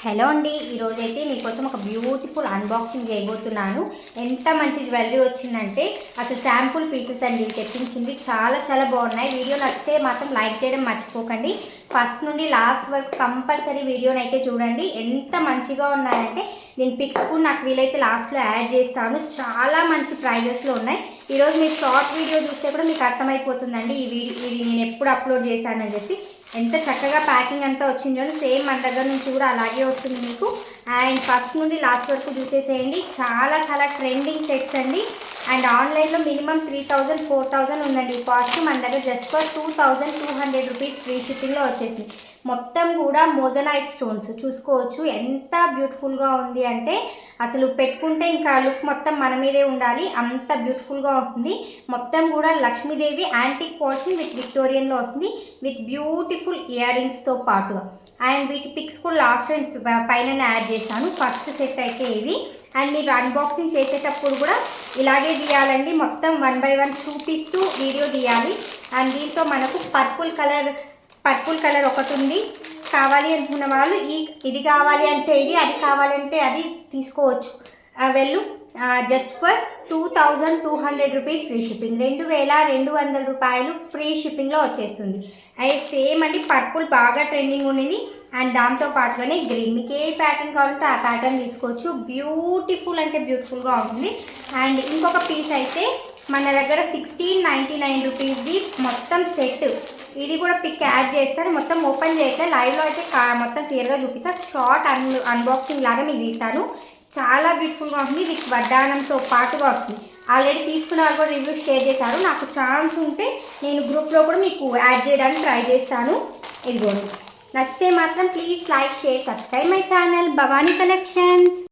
Hello అండి, ఈరోజైతే మీకోసం ఒక బ్యూటిఫుల్ అన్బాక్సింగ్ చేయబోతున్నాను. ఎంత మంచి జ్యువెలరీ వచ్చిందంటే అసలు శాంపుల్ పీసెస్ అండి ఇవి తెప్పించింది. చాలా చాలా బాగున్నాయి. వీడియో నచ్చితే మాత్రం లైక్ చేయడం మర్చిపోకండి. ఫస్ట్ నుండి లాస్ట్ వరకు కంపల్సరీ వీడియోని అయితే చూడండి. ఎంత మంచిగా ఉన్నాయంటే నేను పిక్స్ కూడా నాకు వీలైతే లాస్ట్లో యాడ్ చేస్తాను. చాలా మంచి ప్రైజెస్లో ఉన్నాయి. ఈరోజు మీరు షార్ట్ వీడియో చూస్తే కూడా మీకు అర్థమైపోతుందండి ఇది నేను ఎప్పుడు అప్లోడ్ చేశానని చెప్పి. ఎంత చక్కగా ప్యాకింగ్ అంతా వచ్చిందో సేమ్ మన దగ్గర నుంచి కూడా అలాగే వస్తుంది మీకు. అండ్ ఫస్ట్ నుండి లాస్ట్ వరకు చూసేసేయండి. చాలా చాలా ట్రెండింగ్ సెట్స్ అండి. అండ్ ఆన్లైన్లో మినిమం 3000 4000 ఉందండి కాస్ట్. మన దగ్గర జస్ట్ ఫర్ 2200 రూపీస్ ఫ్రీ షిప్పింగ్లో వచ్చేసింది. మొత్తం కూడా మోజనైట్ స్టోన్స్ చూసుకోవచ్చు. ఎంత బ్యూటిఫుల్గా ఉంది అంటే అసలు పెట్టుకుంటే ఇంకా లుక్ మొత్తం మన మీదే ఉండాలి, అంత బ్యూటిఫుల్గా ఉంటుంది. మొత్తం కూడా లక్ష్మీదేవి యాంటిక్ పోర్షన్ విత్ విక్టోరియన్లో వస్తుంది, విత్ బ్యూటిఫుల్ ఇయర్ రింగ్స్తో పాటుగా. అండ్ వీటి పిక్స్ కూడా లాస్ట్లో పైన యాడ్ చేశాను. ఫస్ట్ సెట్ అయితే ఇది. అండ్ మీరు అన్బాక్సింగ్ చేసేటప్పుడు కూడా ఇలాగే తీయాలండి. మొత్తం 1 by 1 చూపిస్తూ వీడియో తీయాలి. అండ్ దీంతో మనకు పర్పుల్ కలర్ ఒకటి ఉంది. కావాలి అనుకున్న వాళ్ళు ఇది కావాలి అంటే ఇది, అది కావాలంటే అది తీసుకోవచ్చు. Just for 2200 rupees free shipping. 2200 రూపాయలు ఫ్రీ షిప్పింగ్లో వచ్చేస్తుంది. అది సేమ్ అండి, పర్పుల్ బాగా ట్రెండింగ్ ఉండింది. అండ్ దాంతో పాటుగానే గ్రీన్, మీకు ఏ ప్యాటర్న్ కావాలంటే ఆ ప్యాటర్న్ తీసుకోవచ్చు. బ్యూటిఫుల్ అంటే బ్యూటిఫుల్గా ఉంటుంది. అండ్ ఇంకొక పీస్ అయితే మన దగ్గర 1699 రూపీస్ది మొత్తం సెట్. ఇది కూడా పిక్ యాడ్ చేస్తారు. మొత్తం ఓపెన్ చేయట్లేదు, లైవ్లో అయితే మొత్తం క్లియర్గా చూపిస్తాను. షార్ట్ అన్బాక్సింగ్ లాగా మీకు తీసాను. చాలా బ్యూటిఫుల్గా ఉంటుంది. విత్ వడ్డానంతో పాటుగా వస్తుంది. ఆల్రెడీ తీసుకున్న వాళ్ళు కూడా రివ్యూస్ షేర్ చేశారు. నాకు ఛాన్స్ ఉంటే నేను గ్రూప్లో కూడా మీకు యాడ్ చేయడానికి ట్రై చేస్తాను. ఇదిగోండి, నచ్చితే మాత్రం please like, share, subscribe my channel Bhavani collections.